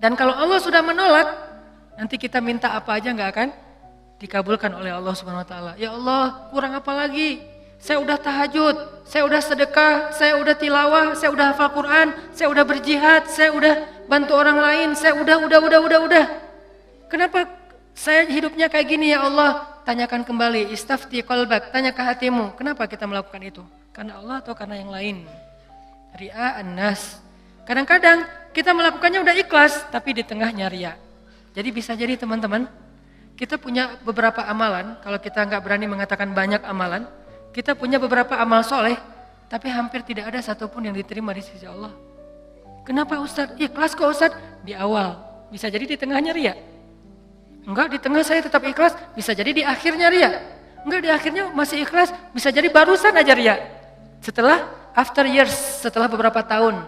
Dan kalau Allah sudah menolak, nanti kita minta apa aja nggak akan dikabulkan oleh Allah Subhanahu Wa Taala. Ya Allah, kurang apa lagi? Saya udah tahajud, saya udah sedekah, saya udah tilawah, saya udah hafal Quran, saya udah berjihad, saya udah bantu orang lain, saya udah. Kenapa saya hidupnya kayak gini ya Allah? Tanyakan kembali, istafti qalbak, tanya ke hatimu. Kenapa kita melakukan itu? Karena Allah atau karena yang lain? Ri'a an-nas. Kadang-kadang kita melakukannya udah ikhlas, tapi di tengahnya riya. Jadi bisa jadi teman-teman, kita punya beberapa amalan, kalau kita nggak berani mengatakan banyak amalan, kita punya beberapa amal soleh, tapi hampir tidak ada satupun yang diterima di sisi Allah. Kenapa Ustadz? Ikhlas kok Ustadz? Di awal, bisa jadi di tengahnya riya. Enggak, di tengah saya tetap ikhlas, bisa jadi di akhirnya riya. Enggak, di akhirnya masih ikhlas, bisa jadi barusan aja riya. Setelah after years, setelah beberapa tahun.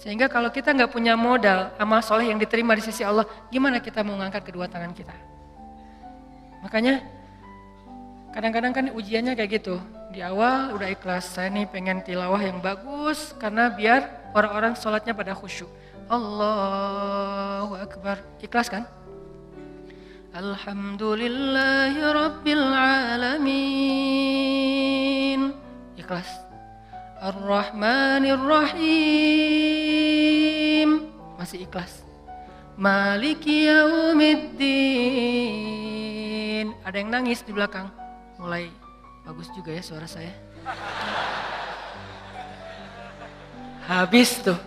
Sehingga kalau kita nggak punya modal amal soleh yang diterima di sisi Allah, gimana kita mau ngangkat kedua tangan kita? Makanya kadang-kadang kan ujiannya kayak gitu. Di awal udah ikhlas, saya nih pengen tilawah yang bagus karena biar orang-orang sholatnya pada khusyuk. Allahu Akbar, ikhlas kan? Alhamdulillahi Rabbil Alamin, ikhlas. Ar-Rahmanir Rahim, masih ikhlas. Maliki Yaumiddin. Ada yang nangis di belakang. Mulai bagus juga ya suara saya. Habis tuh.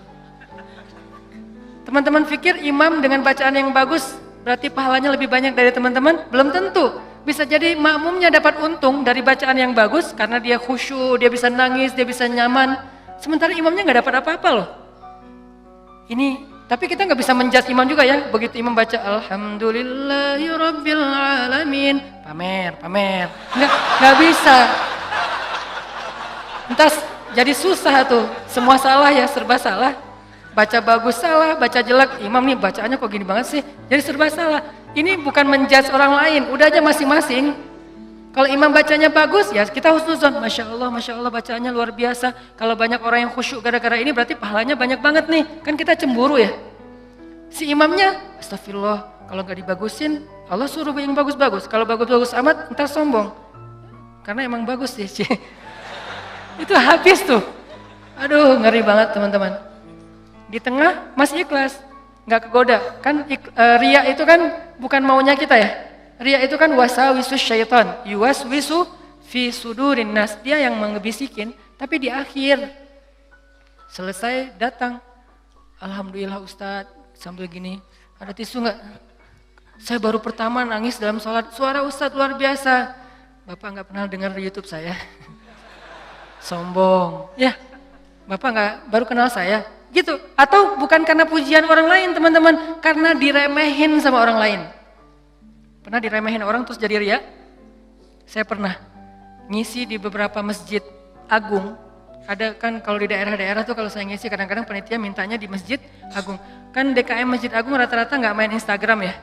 Teman-teman pikir imam dengan bacaan yang bagus berarti pahalanya lebih banyak dari teman-teman? Belum tentu. Bisa jadi makmumnya dapat untung dari bacaan yang bagus karena dia khusyuk, dia bisa nangis, dia bisa nyaman. Sementara imamnya nggak dapat apa-apa loh. Ini, tapi kita nggak bisa menjudge imam juga ya. Begitu imam baca Alhamdulillahirabbil alamin, pamer. Nggak bisa. Entar jadi susah tuh. Semua salah ya, serba salah. Baca bagus salah, baca jelek. Imam nih bacaannya kok gini banget sih? Jadi serba salah. Ini bukan menjudge orang lain, udah aja masing-masing. Kalau imam bacanya bagus, ya kita husnuzon. Masya Allah bacaannya luar biasa. Kalau banyak orang yang khusyuk gara-gara ini berarti pahalanya banyak banget nih. Kan kita cemburu ya. Si imamnya, astagfirullah, kalau gak dibagusin, Allah suruh yang bagus-bagus. Kalau bagus-bagus amat, ntar sombong. Karena emang bagus sih. Itu habis tuh. Aduh, ngeri banget teman-teman. Di tengah masih ikhlas. Nggak kegoda, kan riya itu kan bukan maunya kita ya. Riya itu kan wasawisus syaitan, yuwaswisu fi sudurin nas, dia yang mengebisikin, tapi di akhir selesai datang, alhamdulillah Ustadz, sambil gini, ada tisu nggak? Saya baru pertama nangis dalam sholat, suara Ustadz luar biasa. Bapak nggak pernah dengar di YouTube saya, sombong, ya. Bapak nggak baru kenal saya. Gitu, atau bukan karena pujian orang lain teman-teman, karena diremehin sama orang lain. Pernah diremehin orang terus jadi riya? Saya pernah ngisi di beberapa masjid agung. Ada kan kalau di daerah-daerah tuh kalau saya ngisi kadang-kadang panitia mintanya di masjid agung. Kan DKM Masjid Agung rata-rata nggak main Instagram ya.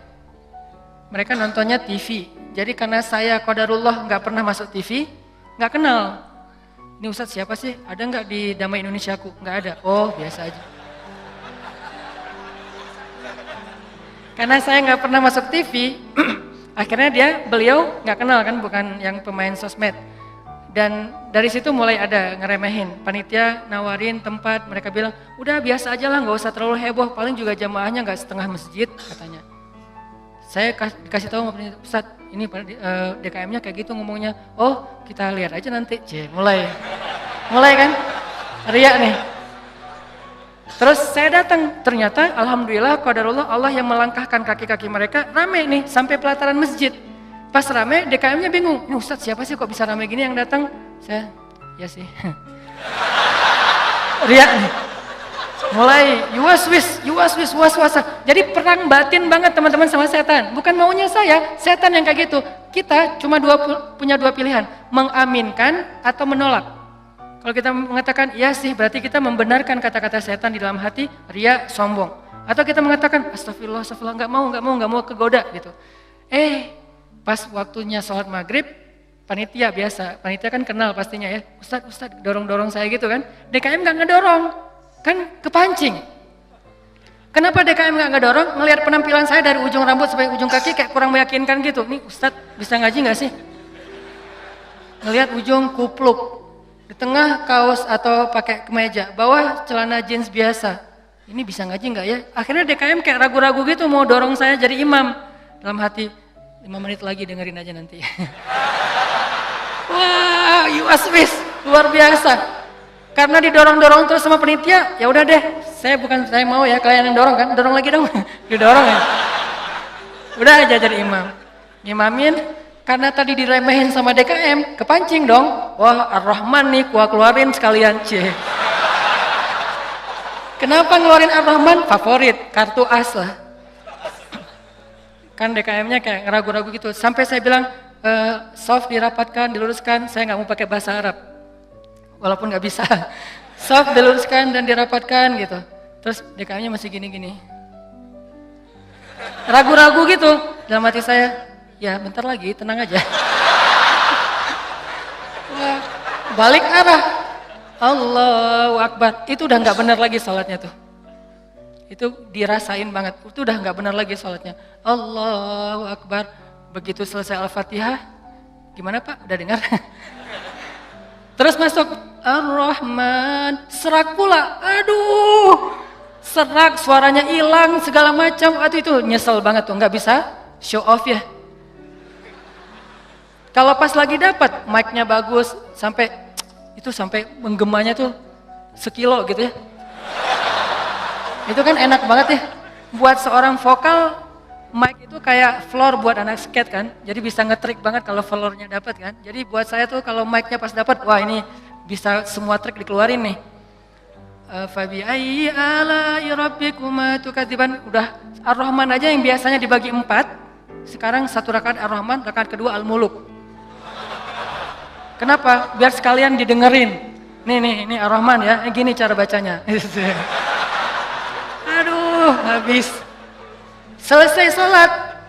Mereka nontonnya TV. Jadi karena saya qadarullah nggak pernah masuk TV, nggak kenal. Ini Ustadz siapa sih? Ada nggak di Damai Indonesiaku? Nggak ada. Oh biasa aja. Karena saya nggak pernah masuk TV, akhirnya beliau nggak kenal kan, bukan yang pemain sosmed. Dan dari situ mulai ada ngeremehin. Panitia nawarin tempat, mereka bilang, udah biasa aja lah, nggak usah terlalu heboh. Paling juga jamaahnya nggak setengah masjid katanya. Saya kasih tahu sama panitia, Ustadz, ini DKM-nya kayak gitu ngomongnya. Oh, kita lihat aja nanti. Mulai kan? Riya nih. Terus saya datang, ternyata alhamdulillah qadarullah Allah yang melangkahkan kaki-kaki mereka rame nih sampai pelataran masjid. Pas rame, DKM-nya bingung. Ini Ustadz siapa sih kok bisa rame gini yang datang? Saya, ya sih. Riya nih. Mulai yuwaswis was-wasa. Jadi perang batin banget teman-teman sama setan. Bukan maunya saya, setan yang kayak gitu. Kita cuma punya dua pilihan, mengaminkan atau menolak. Kalau kita mengatakan iya sih, berarti kita membenarkan kata-kata setan di dalam hati, riya, sombong. Atau kita mengatakan astagfirullah, nggak mau kegoda gitu. Pas waktunya sholat maghrib, panitia biasa, panitia kan kenal pastinya ya. Ustadz dorong-dorong saya gitu kan. DKM nggak ngedorong. Kan kepancing. Kenapa DKM nggak dorong? Ngelihat penampilan saya dari ujung rambut sampai ujung kaki kayak kurang meyakinkan gitu. Nih Ustadz bisa ngaji nggak sih? Ngelihat ujung kupluk, di tengah kaos atau pakai kemeja, bawah celana jeans biasa. Ini bisa ngaji nggak ya? Akhirnya DKM kayak ragu-ragu gitu mau dorong saya jadi imam. Dalam hati, 5 menit lagi dengerin aja nanti. Wah, UASWIS luar biasa. Karena didorong-dorong terus sama penitia, ya udah deh, saya mau ya kalian yang dorong kan, dorong lagi dong, didorong ya. Udah aja jadi imam, imamin, karena tadi diremehin sama DKM, kepancing dong, wah Ar-Rahman nih, gua keluarin sekalian, cie. Kenapa ngeluarin Ar-Rahman? Favorit, kartu as lah. Kan DKM-nya kayak ragu-ragu gitu, sampai saya bilang, soft dirapatkan, diluruskan, saya nggak mau pakai bahasa Arab. Walaupun nggak bisa, soft diluruskan dan dirapatkan gitu. Terus DKM-nya masih gini-gini. Ragu-ragu gitu, dalam hati saya, ya bentar lagi, tenang aja. Wah, balik arah, Allahu Akbar, itu udah nggak benar lagi sholatnya tuh. Itu dirasain banget, itu udah nggak benar lagi sholatnya. Allahu Akbar, begitu selesai Al-Fatihah, gimana Pak, udah dengar? Terus masuk Ar-Rahman, serak pula, aduh, serak, suaranya hilang, segala macam, aduh itu nyesel banget tuh, nggak bisa show off ya. Kalau pas lagi dapat, mic-nya bagus, sampai menggemanya tuh sekilo gitu ya. Itu kan enak banget ya, buat seorang vokal, mic itu kayak floor buat anak skate kan, jadi bisa ngetrik banget kalau floornya dapat kan. Jadi buat saya tuh kalau mic-nya pas dapat, wah ini bisa semua trik dikeluarin nih. Fabi ayyi ala'i rabbikuma tukadziban, udah Ar-Rahman aja yang biasanya dibagi 4, sekarang 1 rakaat Ar-Rahman, rakaat kedua Al-Muluk. Kenapa? Biar sekalian didengerin. Nih Ar-Rahman ya, gini cara bacanya. Aduh, habis. Selesai sholat,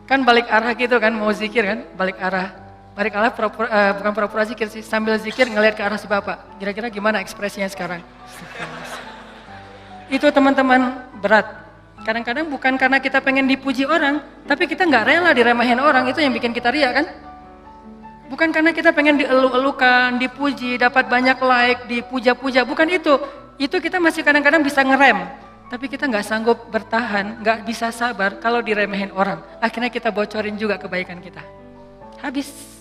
kan balik arah gitu kan, mau zikir kan, balik arah bukan pura-pura zikir sih, sambil zikir ngelihat ke arah si bapak, kira-kira gimana ekspresinya sekarang. Itu teman-teman berat, kadang-kadang bukan karena kita pengen dipuji orang, tapi kita nggak rela diremehin orang, itu yang bikin kita ria kan. Bukan karena kita pengen dielu-elukan, dipuji, dapat banyak like, dipuja-puja, bukan itu kita masih kadang-kadang bisa ngerem. Tapi kita nggak sanggup bertahan, nggak bisa sabar kalau diremehin orang. Akhirnya kita bocorin juga kebaikan kita. Habis.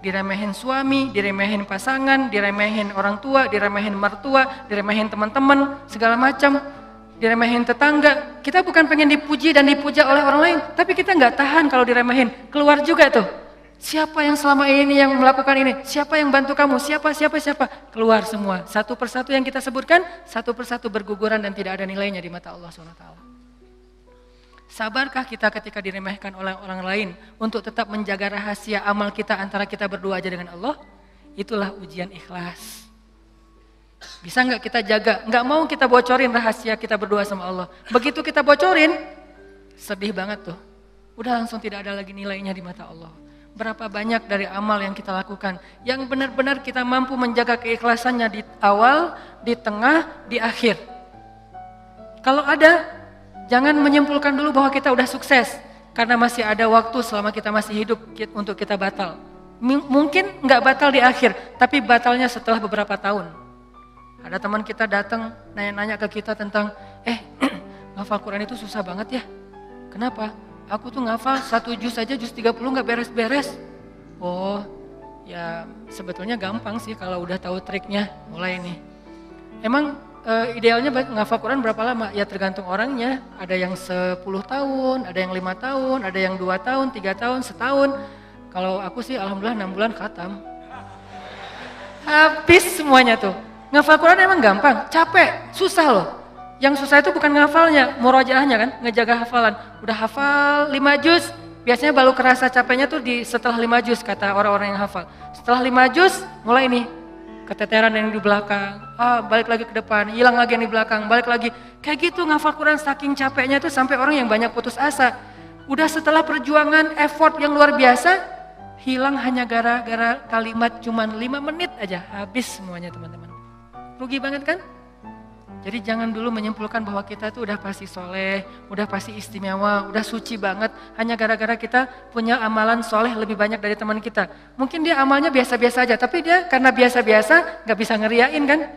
Diremehin suami, diremehin pasangan, diremehin orang tua, diremehin mertua, diremehin teman-teman, segala macam. Diremehin tetangga. Kita bukan pengen dipuji dan dipuja oleh orang lain. Tapi kita nggak tahan kalau diremehin. Keluar juga tuh. Siapa yang selama ini yang melakukan ini? Siapa yang bantu kamu? Siapa? Keluar semua. Satu persatu yang kita sebutkan, satu persatu berguguran dan tidak ada nilainya di mata Allah SWT. Sabarkah kita ketika diremehkan oleh orang lain untuk tetap menjaga rahasia amal kita antara kita berdua aja dengan Allah? Itulah ujian ikhlas. Bisa nggak kita jaga? Nggak mau kita bocorin rahasia kita berdua sama Allah. Begitu kita bocorin, sedih banget tuh. Udah langsung tidak ada lagi nilainya di mata Allah. Berapa banyak dari amal yang kita lakukan yang benar-benar kita mampu menjaga keikhlasannya di awal, di tengah, di akhir. Kalau ada, jangan menyimpulkan dulu bahwa kita udah sukses karena masih ada waktu selama kita masih hidup untuk kita batal. Mungkin nggak batal di akhir, tapi batalnya setelah beberapa tahun. Ada teman kita datang nanya-nanya ke kita tentang, ngafal Quran itu susah banget ya. Kenapa? Aku tuh ngafal 1 juz aja, juz 30 gak beres-beres. Oh, ya sebetulnya gampang sih kalau udah tahu triknya, mulai nih. Emang idealnya ngafal Quran berapa lama? Ya tergantung orangnya, ada yang 10 tahun, ada yang 5 tahun, ada yang 2 tahun, 3 tahun, setahun. Kalau aku sih alhamdulillah 6 bulan khatam. Habis semuanya tuh. Ngafal Quran emang gampang, capek, susah loh. Yang susah itu bukan ngafalnya, murojaahnya kan, ngejaga hafalan. Udah hafal 5 juz, biasanya baru kerasa capeknya tuh setelah 5 juz kata orang-orang yang hafal. Setelah 5 juz, mulai nih keteteran yang di belakang, balik lagi ke depan, hilang lagi yang di belakang, balik lagi. Kayak gitu ngafal Quran saking capeknya tuh sampai orang yang banyak putus asa. Udah setelah perjuangan, effort yang luar biasa, hilang hanya gara-gara kalimat cuman 5 menit aja, habis semuanya teman-teman. Rugi banget kan? Jadi jangan dulu menyimpulkan bahwa kita tuh udah pasti soleh, udah pasti istimewa, udah suci banget. Hanya gara-gara kita punya amalan soleh lebih banyak dari teman kita. Mungkin dia amalnya biasa-biasa aja, tapi dia karena biasa-biasa gak bisa ngeriain kan.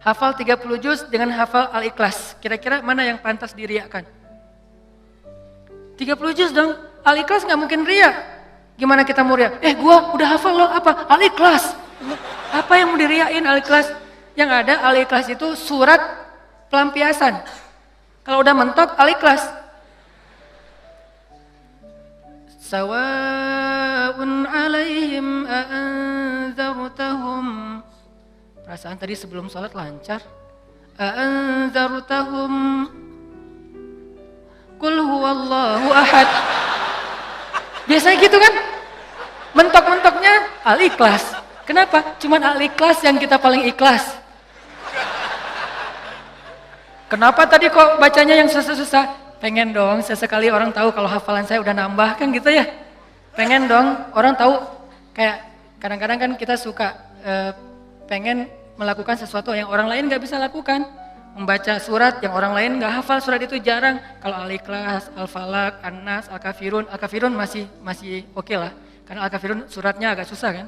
Hafal 30 juz dengan hafal Al-Ikhlas. Kira-kira mana yang pantas diriakan? 30 juz dong, Al-Ikhlas gak mungkin ria. Gimana kita mau ria? Gua udah hafal loh, apa? Al-Ikhlas. Apa yang mau diriain Al-Ikhlas? Yang ada Al-Ikhlas itu surat pelampiasan. Kalau udah mentok Al-Ikhlas. Sawa'un 'alaihim a'anzartahum. Perasaan tadi sebelum sholat lancar. A'anzartahum qul huwallahu ahad. Biasanya gitu kan? Mentok-mentoknya Al-Ikhlas. Kenapa? Cuman Al-Ikhlas yang kita paling ikhlas. Kenapa tadi kok bacanya yang susah-susah? Pengen dong sesekali orang tahu kalau hafalan saya udah nambah kan gitu ya. Pengen dong orang tahu, kayak kadang-kadang kan kita suka pengen melakukan sesuatu yang orang lain gak bisa lakukan. Membaca surat yang orang lain gak hafal surat itu jarang. Kalau Al-Ikhlas, Al-Falaq, An-Nas, Al-Kafirun. Al-Kafirun masih oke lah. Karena Al-Kafirun suratnya agak susah kan.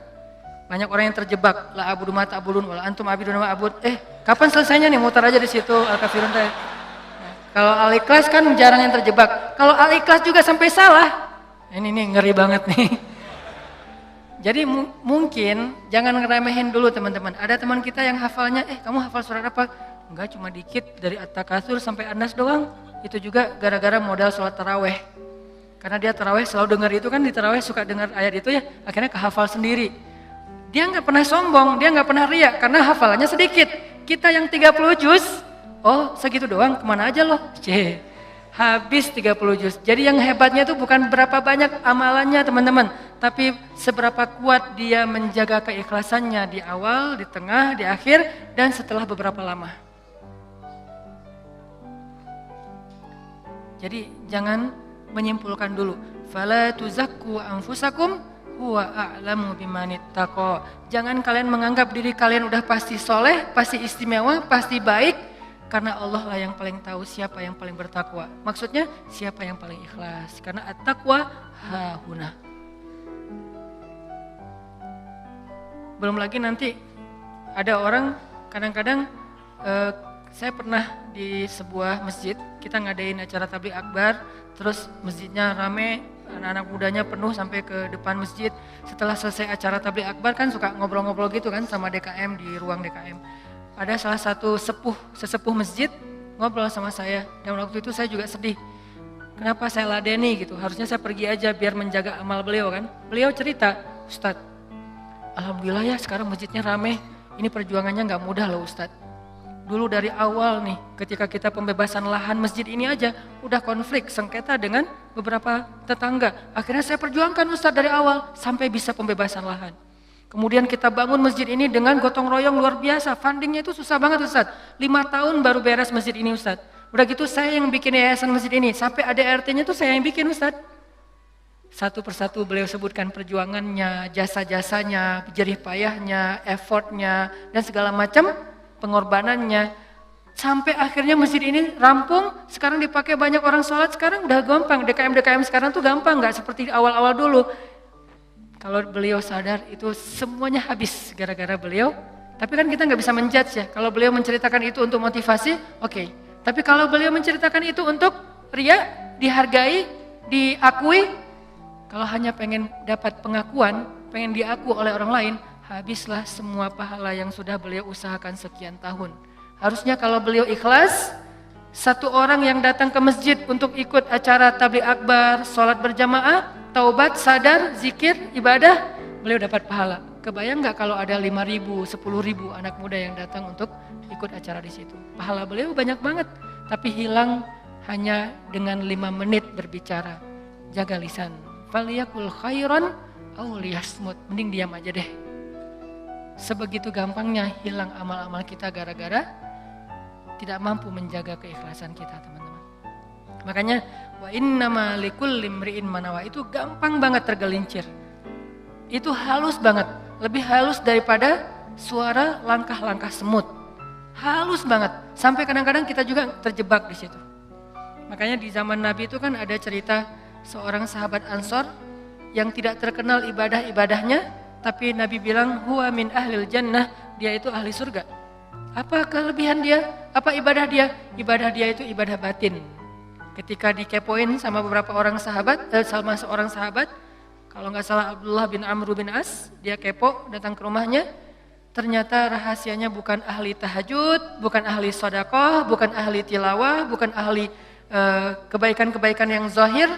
Banyak orang yang terjebak, la abudu ma ta'budun wala antum abidun ma abud. Kapan selesainya nih? Muter aja di situ Al-Kafirun teh. Nah, kalau Al-Ikhlas kan jarang yang terjebak. Kalau Al-Ikhlas juga sampai salah, ini nih ngeri banget nih. Jadi mungkin jangan ngeremehin dulu teman-teman. Ada teman kita yang hafalnya, kamu hafal surat apa? Enggak, cuma dikit dari At-Takatsur sampai An-Nas doang. Itu juga gara-gara modal sholat taraweh. Karena dia taraweh selalu dengar itu kan, di taraweh suka dengar ayat itu ya, akhirnya kehafal sendiri. Dia nggak pernah sombong, dia nggak pernah riak karena hafalannya sedikit. Kita yang 30 juz, segitu doang, kemana aja loh? Habis 30 juz. Jadi yang hebatnya itu bukan berapa banyak amalannya teman-teman, tapi seberapa kuat dia menjaga keikhlasannya di awal, di tengah, di akhir, dan setelah beberapa lama. Jadi jangan menyimpulkan dulu. Fala tuzakku anfusakum huwa a'lamu bimanittaqo. Jangan kalian menganggap diri kalian udah pasti soleh, pasti istimewa, pasti baik, karena Allah lah yang paling tahu siapa yang paling bertakwa. Maksudnya siapa yang paling ikhlas, karena at-taqwa hahuna. Belum lagi nanti ada orang kadang-kadang saya pernah di sebuah masjid, kita ngadain acara tabligh akbar, terus masjidnya rame, anak-anak mudanya penuh sampai ke depan masjid. Setelah selesai acara tabligh akbar kan suka ngobrol-ngobrol gitu kan sama DKM di ruang DKM. Ada salah satu sesepuh masjid ngobrol sama saya, dan waktu itu saya juga sedih. Kenapa saya ladeni gitu, harusnya saya pergi aja biar menjaga amal beliau kan. Beliau cerita, Ustadz, alhamdulillah ya sekarang masjidnya rame, ini perjuangannya gak mudah loh Ustadz. Dulu dari awal nih, ketika kita pembebasan lahan masjid ini aja, udah konflik, sengketa dengan beberapa tetangga. Akhirnya saya perjuangkan Ustadz dari awal, sampai bisa pembebasan lahan. Kemudian kita bangun masjid ini dengan gotong royong luar biasa, fundingnya itu susah banget Ustadz. 5 tahun baru beres masjid ini Ustadz. Udah gitu saya yang bikin yayasan masjid ini, sampai ADRT-nya tuh saya yang bikin Ustadz. Satu persatu beliau sebutkan perjuangannya, jasa-jasanya, jerih payahnya, effortnya, dan segala macam pengorbanannya, sampai akhirnya masjid ini rampung. Sekarang dipakai banyak orang sholat, sekarang udah gampang. DKM sekarang tuh gampang, nggak seperti awal-awal dulu. Kalau beliau sadar itu semuanya habis gara-gara beliau. Tapi kan kita nggak bisa menjudge ya. Kalau beliau menceritakan itu untuk motivasi, oke. Tapi kalau beliau menceritakan itu untuk ria, dihargai, diakui, kalau hanya pengen dapat pengakuan, pengen diaku oleh orang lain, habislah semua pahala yang sudah beliau usahakan sekian tahun. Harusnya kalau beliau ikhlas, satu orang yang datang ke masjid untuk ikut acara tabligh akbar, sholat berjamaah, taubat, sadar, zikir, ibadah, beliau dapat pahala. Kebayang nggak kalau ada 5.000, 10.000 anak muda yang datang untuk ikut acara di situ? Pahala beliau banyak banget, tapi hilang hanya dengan 5 menit berbicara. Jaga lisan. Faliyakul khairan aw liyasmut. Mending diam aja deh. Sebegitu gampangnya hilang amal-amal kita gara-gara tidak mampu menjaga keikhlasan kita, teman-teman. Makanya wa innama likulli imri'in manawa, itu gampang banget tergelincir. Itu halus banget, lebih halus daripada suara langkah-langkah semut. halus banget. Sampai kadang-kadang kita juga terjebak di situ. Makanya di zaman Nabi itu kan ada cerita seorang sahabat Ansor yang tidak terkenal ibadah-ibadahnya, tapi Nabi bilang huwa min ahlil jannah, dia itu ahli surga. Apa kelebihan dia? Apa ibadah dia? Ibadah dia itu ibadah batin. Ketika dikepoin sama beberapa orang sahabat, sama seorang sahabat, kalau nggak salah Abdullah bin Amr bin As, dia kepo datang ke rumahnya, ternyata rahasianya bukan ahli tahajud, bukan ahli sedekah, bukan ahli tilawah, bukan ahli kebaikan-kebaikan yang zahir.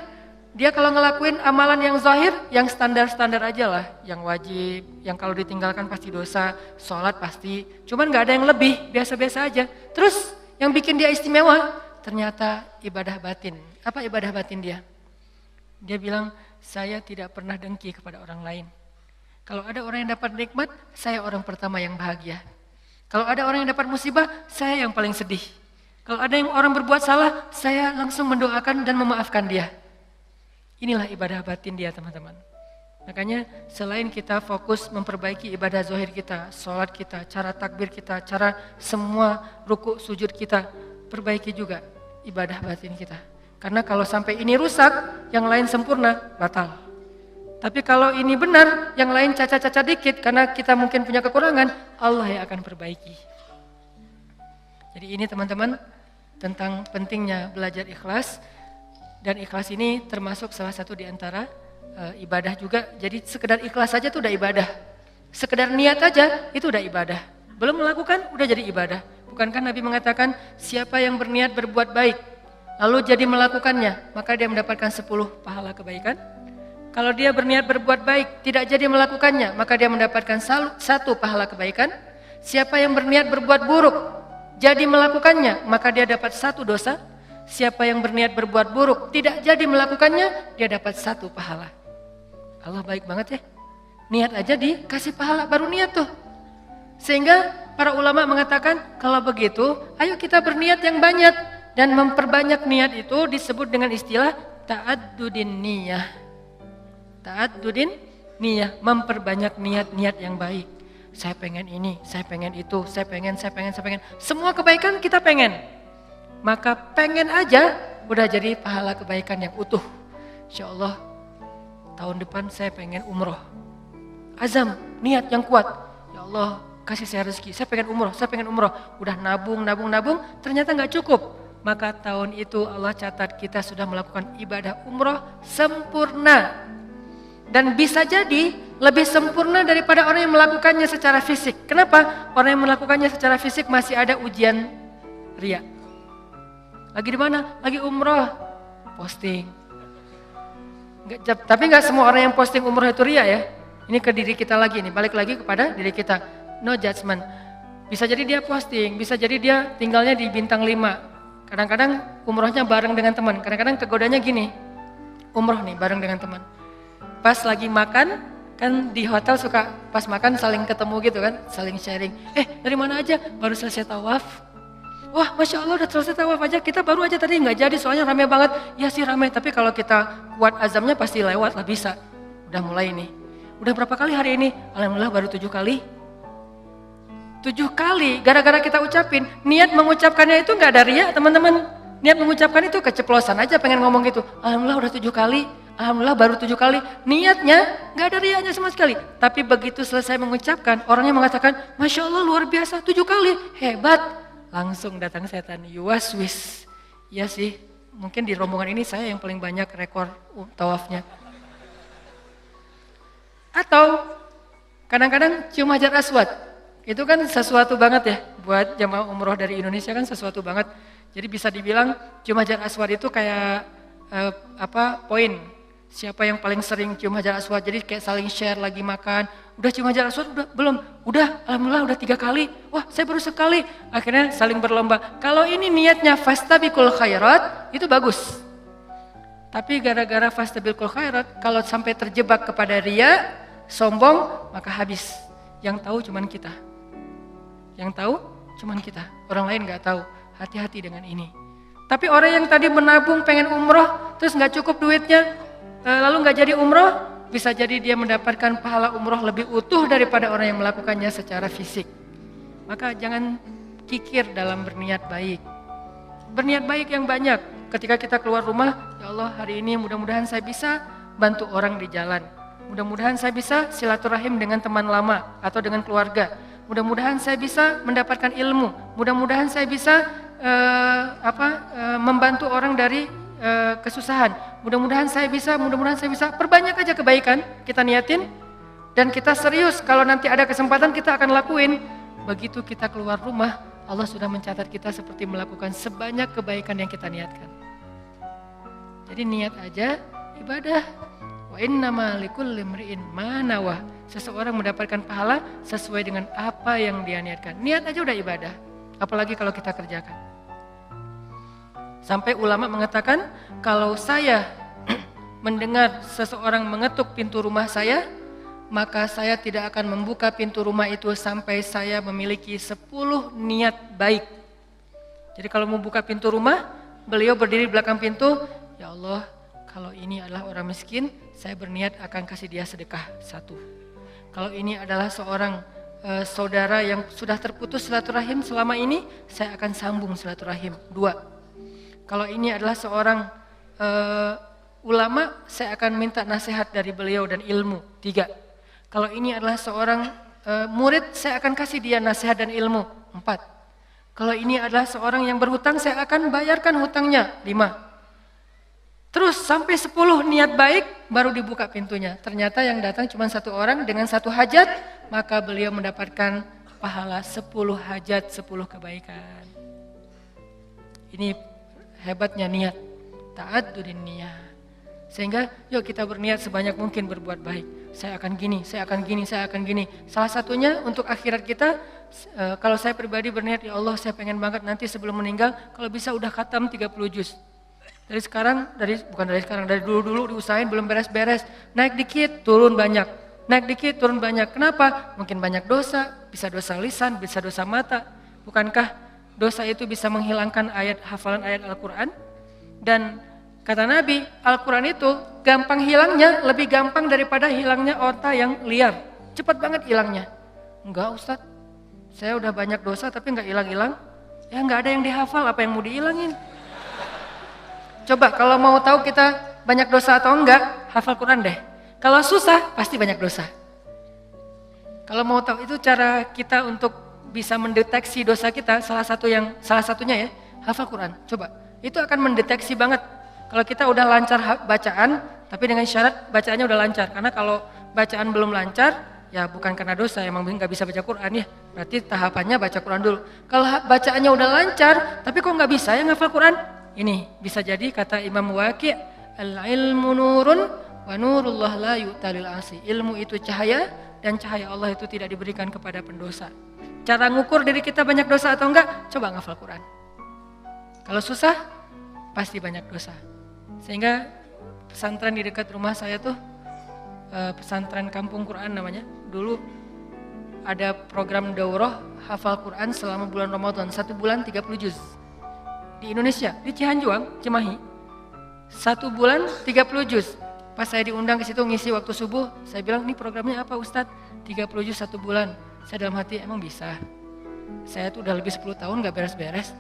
Dia kalau ngelakuin amalan yang zahir, yang standar-standar aja lah, yang wajib, yang kalau ditinggalkan pasti dosa, sholat pasti, cuman gak ada yang lebih, biasa-biasa aja. Terus yang bikin dia istimewa, ternyata ibadah batin. Apa ibadah batin dia? Dia bilang, saya tidak pernah dengki kepada orang lain. Kalau ada orang yang dapat nikmat, saya orang pertama yang bahagia. Kalau ada orang yang dapat musibah, saya yang paling sedih. Kalau ada yang orang berbuat salah, saya langsung mendoakan dan memaafkan dia. Inilah ibadah batin dia, teman-teman. Makanya selain kita fokus memperbaiki ibadah zahir kita, sholat kita, cara takbir kita, cara semua ruku sujud kita, perbaiki juga ibadah batin kita. Karena kalau sampai ini rusak, yang lain sempurna, batal. Tapi kalau ini benar, yang lain cacat-cacat dikit, karena kita mungkin punya kekurangan, Allah yang akan perbaiki. Jadi ini teman-teman, tentang pentingnya belajar ikhlas. Dan ikhlas ini termasuk salah satu di antara ibadah juga. Jadi sekedar ikhlas saja itu udah ibadah. Sekedar niat aja itu udah ibadah. Belum melakukan udah jadi ibadah. Bukankah Nabi mengatakan siapa yang berniat berbuat baik lalu jadi melakukannya, maka dia mendapatkan 10 pahala kebaikan. Kalau dia berniat berbuat baik tidak jadi melakukannya, maka dia mendapatkan 1 pahala kebaikan. Siapa yang berniat berbuat buruk jadi melakukannya, maka dia dapat 1 dosa. Siapa yang berniat berbuat buruk tidak jadi melakukannya, dia dapat 1 pahala. Allah baik banget ya. Niat aja dikasih pahala, baru niat tuh. Sehingga para ulama mengatakan kalau begitu, ayo kita berniat yang banyak. Dan memperbanyak niat itu disebut dengan istilah ta'addudin niyah. Ta'addudin niyah, memperbanyak niat-niat yang baik. Saya pengen ini, saya pengen itu, saya pengen. Semua kebaikan kita pengen. Maka pengen aja udah jadi pahala kebaikan yang utuh. Insya Allah tahun depan saya pengen umroh. Azam, niat yang kuat. Ya Allah kasih saya rezeki, saya pengen umroh. Udah nabung, ternyata gak cukup. Maka tahun itu Allah catat kita sudah melakukan ibadah umroh sempurna. Dan bisa jadi lebih sempurna daripada orang yang melakukannya secara fisik. Kenapa? Orang yang melakukannya secara fisik masih ada ujian riya. Lagi di mana? Lagi umroh, posting. Tapi nggak semua orang yang posting umroh itu ria ya. Ini ke diri kita lagi nih, balik lagi kepada diri kita. No judgment. Bisa jadi dia posting, bisa jadi dia tinggalnya di bintang 5. Kadang-kadang umrohnya bareng dengan teman. Kadang-kadang kegodanya gini, umroh nih bareng dengan teman. Pas lagi makan, kan di hotel suka pas makan saling ketemu gitu kan, saling sharing. Dari mana aja? Baru selesai tawaf. Wah, Masya Allah udah selesai tawaf aja, kita baru aja tadi nggak jadi soalnya rame banget. Ya sih rame, tapi kalau kita kuat azamnya pasti lewat lah bisa. Udah mulai nih. Udah berapa kali hari ini? Alhamdulillah baru 7 kali. 7 kali, gara-gara kita ucapin. Niat mengucapkannya itu nggak ada riya teman-teman. Niat mengucapkan itu keceplosan aja pengen ngomong gitu. Alhamdulillah udah 7 kali. Alhamdulillah baru 7 kali. Niatnya nggak ada riyanya sama sekali. Tapi begitu selesai mengucapkan, orangnya mengatakan, Masya Allah luar biasa 7 kali, hebat. Langsung datang setan, yuwaswis. Ya sih, mungkin di rombongan ini saya yang paling banyak rekor tawafnya. Atau kadang-kadang cium hajar aswad. Itu kan sesuatu banget ya, buat jamaah umroh dari Indonesia kan sesuatu banget. Jadi bisa dibilang cium hajar aswad itu kayak poin. Siapa yang paling sering cium hajar aswad, jadi kayak saling share lagi makan. Udah cium hajar aswad? Udah, belum? Udah, alhamdulillah udah 3 kali. Wah saya baru sekali. Akhirnya saling berlomba. Kalau ini niatnya fastabiqul khairat, itu bagus. Tapi gara-gara fastabiqul khairat, kalau sampai terjebak kepada riya, sombong, maka habis. Yang tahu cuman kita. Yang tahu cuman kita. Orang lain gak tahu. Hati-hati dengan ini. Tapi orang yang tadi menabung pengen umroh, terus gak cukup duitnya, lalu gak jadi umroh, bisa jadi dia mendapatkan pahala umroh lebih utuh daripada orang yang melakukannya secara fisik. Maka jangan kikir dalam berniat baik. Berniat baik yang banyak. Ketika kita keluar rumah, ya Allah hari ini mudah-mudahan saya bisa bantu orang di jalan. Mudah-mudahan saya bisa silaturahim dengan teman lama atau dengan keluarga. Mudah-mudahan saya bisa mendapatkan ilmu. Mudah-mudahan saya bisa membantu orang dari kesusahan. Mudah-mudahan saya bisa. Perbanyak aja kebaikan kita niatin dan kita serius. Kalau nanti ada kesempatan kita akan lakuin. Begitu kita keluar rumah, Allah sudah mencatat kita seperti melakukan sebanyak kebaikan yang kita niatkan. Jadi niat aja ibadah. Wa innama likulli imri'in ma nawah. Seseorang mendapatkan pahala sesuai dengan apa yang dia niatkan. Niat aja udah ibadah. Apalagi kalau kita kerjakan. Sampai ulama mengatakan, kalau saya mendengar seseorang mengetuk pintu rumah saya, maka saya tidak akan membuka pintu rumah itu sampai saya memiliki 10 niat baik. Jadi kalau mau buka pintu rumah, beliau berdiri di belakang pintu, ya Allah, kalau ini adalah orang miskin, saya berniat akan kasih dia sedekah 1. Kalau ini adalah seorang saudara yang sudah terputus silaturahim selama ini, saya akan sambung silaturahim 2. Kalau ini adalah seorang ulama, saya akan minta nasihat dari beliau dan ilmu 3. Kalau ini adalah seorang murid, saya akan kasih dia nasihat dan ilmu 4. Kalau ini adalah seorang yang berhutang, saya akan bayarkan hutangnya 5. Terus sampai 10 niat baik baru dibuka pintunya. Ternyata yang datang cuma 1 orang dengan 1 hajat, maka beliau mendapatkan pahala 10 hajat, 10 kebaikan. Ini hebatnya niat, ta'addudin niyah. Sehingga yuk kita berniat sebanyak mungkin berbuat baik. Saya akan gini, saya akan gini, saya akan gini. Salah satunya untuk akhirat kita, kalau saya pribadi berniat, ya Allah saya pengen banget nanti sebelum meninggal, kalau bisa udah khatam 30 juz. Dari dulu diusahain belum beres-beres. Naik dikit, turun banyak. Naik dikit, turun banyak. Kenapa? Mungkin banyak dosa, bisa dosa lisan, bisa dosa mata. Bukankah dosa itu bisa menghilangkan hafalan ayat Al-Quran? Dan kata Nabi, Al-Quran itu gampang hilangnya, lebih gampang daripada hilangnya onta yang liar. Cepat banget hilangnya. Enggak Ustadz, saya udah banyak dosa tapi enggak hilang-hilang. Ya enggak ada yang dihafal, apa yang mau dihilangin? Coba kalau mau tahu kita banyak dosa atau enggak, hafal Quran deh. Kalau susah, pasti banyak dosa. Kalau mau tahu itu cara kita untuk bisa mendeteksi dosa kita, salah satunya ya, hafal Quran. Coba, itu akan mendeteksi banget. Kalau kita udah lancar bacaan, tapi dengan syarat bacaannya udah lancar. Karena kalau bacaan belum lancar, ya bukan karena dosa, emang nggak bisa baca Quran ya. Berarti tahapannya baca Quran dulu. Kalau bacaannya udah lancar, tapi kok nggak bisa ya ngafal Quran? Ini bisa jadi kata Imam Waqi', al-ilmu nurun wa nurullah la yu'talil asi. Ilmu itu cahaya dan cahaya Allah itu tidak diberikan kepada pendosa. Cara ngukur diri kita banyak dosa atau enggak? Coba ngafal Quran. Kalau susah, pasti banyak dosa. Sehingga pesantren di dekat rumah saya tuh, pesantren kampung Quran namanya. Dulu ada program daurah hafal Quran selama bulan Ramadan, 1 bulan 30 juz. Di Indonesia, di Cihanjuang, Cimahi. 1 bulan 30 juz. Pas saya diundang ke situ ngisi waktu subuh, saya bilang, "Ini programnya apa Ustadz?" 30 juz 1 bulan. Saya dalam hati, emang bisa? Saya tuh udah lebih 10 tahun gak beres-beres.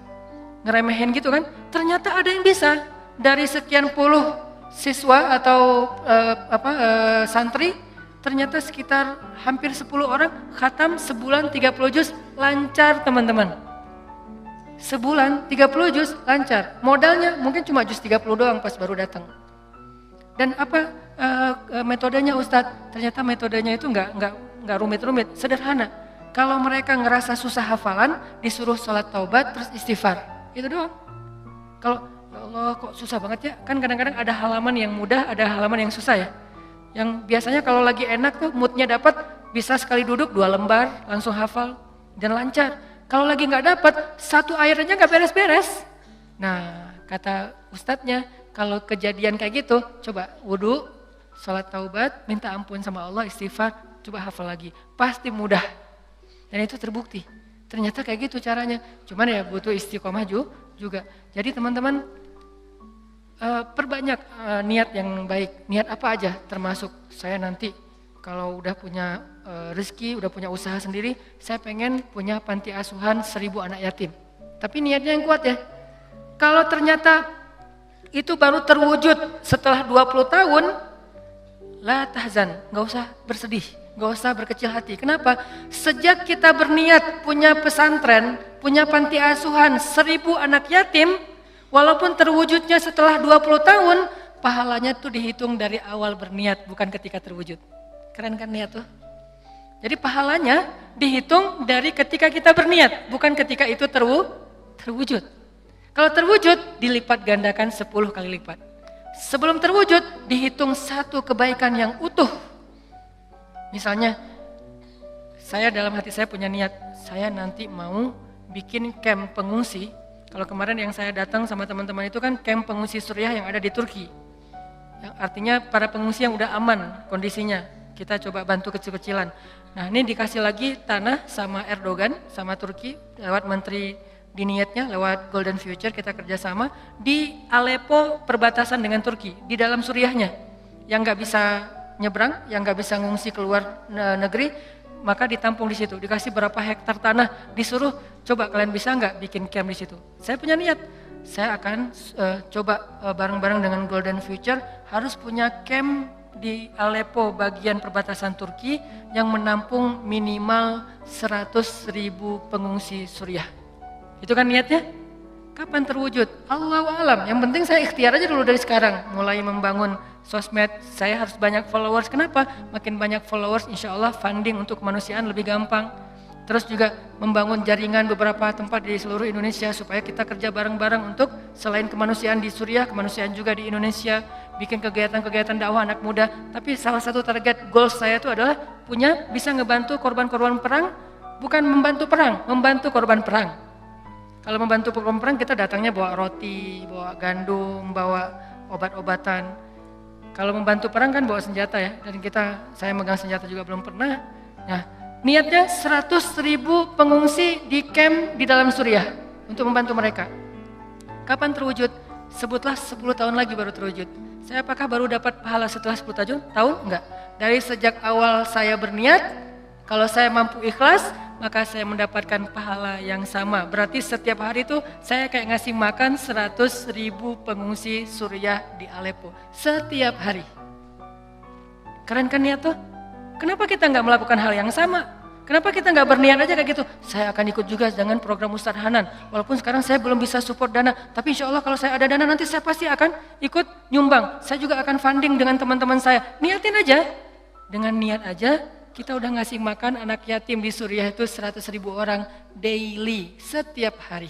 Ngeremehin gitu kan? Ternyata ada yang bisa. Dari sekian puluh siswa atau santri, ternyata sekitar hampir 10 orang khatam sebulan 30 juz lancar teman-teman. Sebulan 30 juz lancar. Modalnya mungkin cuma juz 30 doang pas baru datang. Dan metodenya Ustadz? Ternyata metodenya itu enggak rumit-rumit, sederhana. Kalau mereka ngerasa susah hafalan, disuruh sholat taubat terus istighfar. Itu doang. Kalau ya Allah kok susah banget ya? Kan kadang-kadang ada halaman yang mudah, ada halaman yang susah ya. Yang biasanya kalau lagi enak tuh moodnya dapat, bisa sekali duduk 2 lembar langsung hafal dan lancar. Kalau lagi nggak dapat, 1 ayat aja nggak beres-beres. Nah, kata ustadznya, kalau kejadian kayak gitu, coba wudu, sholat taubat, minta ampun sama Allah, istighfar, coba hafal lagi. Pasti mudah. Dan itu terbukti. Ternyata kayak gitu caranya. Cuman ya butuh istiqomah juga. Jadi teman-teman, perbanyak niat yang baik. Niat apa aja, termasuk saya nanti kalau udah punya rezeki, udah punya usaha sendiri, saya pengen punya panti asuhan 1000 anak yatim. Tapi niatnya yang kuat ya. Kalau ternyata itu baru terwujud setelah 20 tahun, la tahzan, nggak usah bersedih, nggak usah berkecil hati. Kenapa? Sejak kita berniat punya pesantren, punya panti asuhan 1000 anak yatim, walaupun terwujudnya setelah 20 tahun, pahalanya tuh dihitung dari awal berniat, bukan ketika terwujud. Keren kan niat tuh? Jadi pahalanya dihitung dari ketika kita berniat, bukan ketika itu terwujud. Kalau terwujud, dilipat gandakan 10 kali lipat. Sebelum terwujud, dihitung satu kebaikan yang utuh. Misalnya, saya dalam hati saya punya niat, saya nanti mau bikin camp pengungsi. Kalau kemarin yang saya datang sama teman-teman itu kan camp pengungsi Suriah yang ada di Turki. Yang artinya para pengungsi yang udah aman kondisinya. Kita coba bantu kecil-kecilan. Nah ini dikasih lagi tanah sama Erdogan, sama Turki, lewat menteri di niatnya, lewat Golden Future kita kerjasama di Aleppo perbatasan dengan Turki, di dalam Suriahnya. Yang nggak bisa nyebrang, yang nggak bisa ngungsi keluar negeri, maka ditampung di situ. Dikasih berapa hektar tanah, disuruh coba kalian bisa nggak bikin camp di situ. Saya punya niat, saya akan coba bareng-bareng dengan Golden Future harus punya camp di Aleppo bagian perbatasan Turki yang menampung minimal 100.000 pengungsi Suriah. Itu kan niatnya? Kapan terwujud? Allahu a'lam. Yang penting saya ikhtiar aja dulu dari sekarang. Mulai membangun sosmed, saya harus banyak followers. Kenapa? Makin banyak followers, insya Allah funding untuk kemanusiaan lebih gampang. Terus juga membangun jaringan beberapa tempat di seluruh Indonesia supaya kita kerja bareng-bareng untuk selain kemanusiaan di Suriah, kemanusiaan juga di Indonesia, bikin kegiatan-kegiatan dakwah anak muda. Tapi salah satu target goals saya itu adalah bisa ngebantu korban-korban perang, bukan membantu perang, membantu korban perang. Kalau membantu korban perang kita datangnya bawa roti, bawa gandum, bawa obat-obatan. Kalau membantu perang kan bawa senjata ya, dan saya megang senjata juga belum pernah. Nah, niatnya 100.000 pengungsi di camp di dalam Suriah untuk membantu mereka. Kapan terwujud? Sebutlah 10 tahun lagi baru terwujud. Saya apakah baru dapat pahala setelah 10 tahun? Enggak. Dari sejak awal saya berniat, kalau saya mampu ikhlas, maka saya mendapatkan pahala yang sama. Berarti setiap hari itu saya kayak ngasih makan 100.000 pengungsi Suriah di Aleppo. Setiap hari. Keren kan niat tuh? Kenapa kita nggak melakukan hal yang sama? Kenapa kita nggak berniat aja kayak gitu? Saya akan ikut juga dengan program Ustadz Hanan. Walaupun sekarang saya belum bisa support dana, tapi insya Allah kalau saya ada dana nanti saya pasti akan ikut nyumbang. Saya juga akan funding dengan teman-teman saya. Niatin aja. Dengan niat aja, kita udah ngasih makan anak yatim di Suriah itu 100.000 orang daily, setiap hari.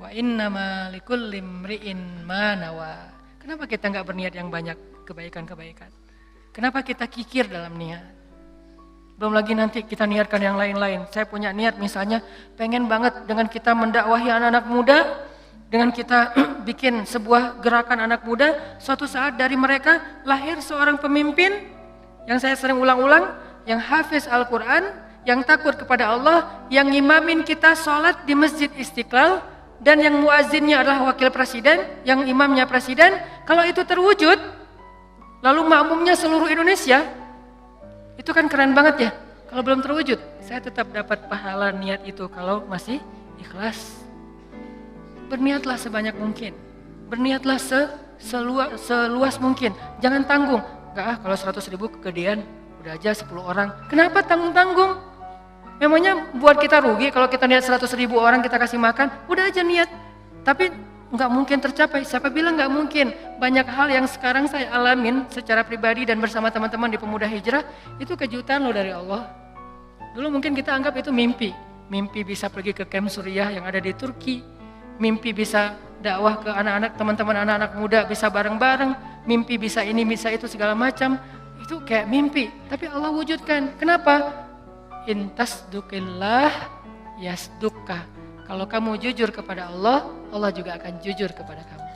Wa innama likulli imri'in ma nawa. Kenapa kita nggak berniat yang banyak kebaikan-kebaikan? Kenapa kita kikir dalam niat? Belum lagi nanti kita niatkan yang lain-lain. Saya punya niat misalnya pengen banget dengan kita mendakwahi anak-anak muda, dengan kita bikin sebuah gerakan anak muda, suatu saat dari mereka lahir seorang pemimpin yang saya sering ulang-ulang, yang hafiz Al-Quran, yang takut kepada Allah, yang ngimamin kita sholat di Masjid Istiqlal, dan yang muazzinnya adalah wakil presiden, yang imamnya presiden. Kalau itu terwujud, lalu makmumnya seluruh Indonesia, itu kan keren banget ya. Kalau belum terwujud, saya tetap dapat pahala niat itu kalau masih ikhlas. Berniatlah sebanyak mungkin, berniatlah seluas mungkin, jangan tanggung. Enggak kalau 100.000 kegedean, udah aja 10 orang. Kenapa tanggung-tanggung? Memangnya buat kita rugi kalau kita niat 100.000 orang kita kasih makan? Udah aja niat. Tapi enggak mungkin tercapai. Siapa bilang enggak mungkin? Banyak hal yang sekarang saya alamin secara pribadi dan bersama teman-teman di Pemuda Hijrah, itu kejutan loh dari Allah. Dulu mungkin kita anggap itu mimpi. Mimpi bisa pergi ke camp Suriah yang ada di Turki. Mimpi bisa dakwah ke anak-anak, teman-teman anak-anak muda bisa bareng-bareng. Mimpi bisa ini, bisa itu, segala macam. Itu kayak mimpi, tapi Allah wujudkan. Kenapa? Intasdukillah yasdukka. Kalau kamu jujur kepada Allah, Allah juga akan jujur kepada kamu.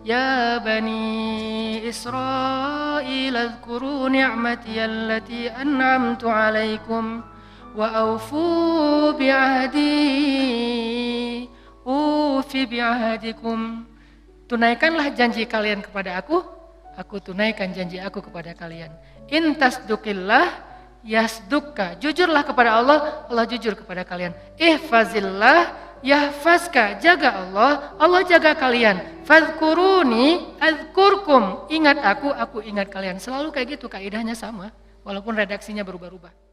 Ya Bani Israil adhkuru ni'mati allati an'amtu alaikum wa awfu bi'ahdi ufi bi'ahdikum. Tunaikanlah janji kalian kepada aku aku tunaikan janji aku kepada kalian. In tasdukillah yasdukka. Jujurlah kepada Allah, Allah jujur kepada kalian. Ihfazillah yahfazka. Jaga Allah, Allah jaga kalian. Fadhkuruni adzkurkum. Ingat aku ingat kalian. Selalu kayak gitu, kaidahnya sama. Walaupun redaksinya berubah-ubah.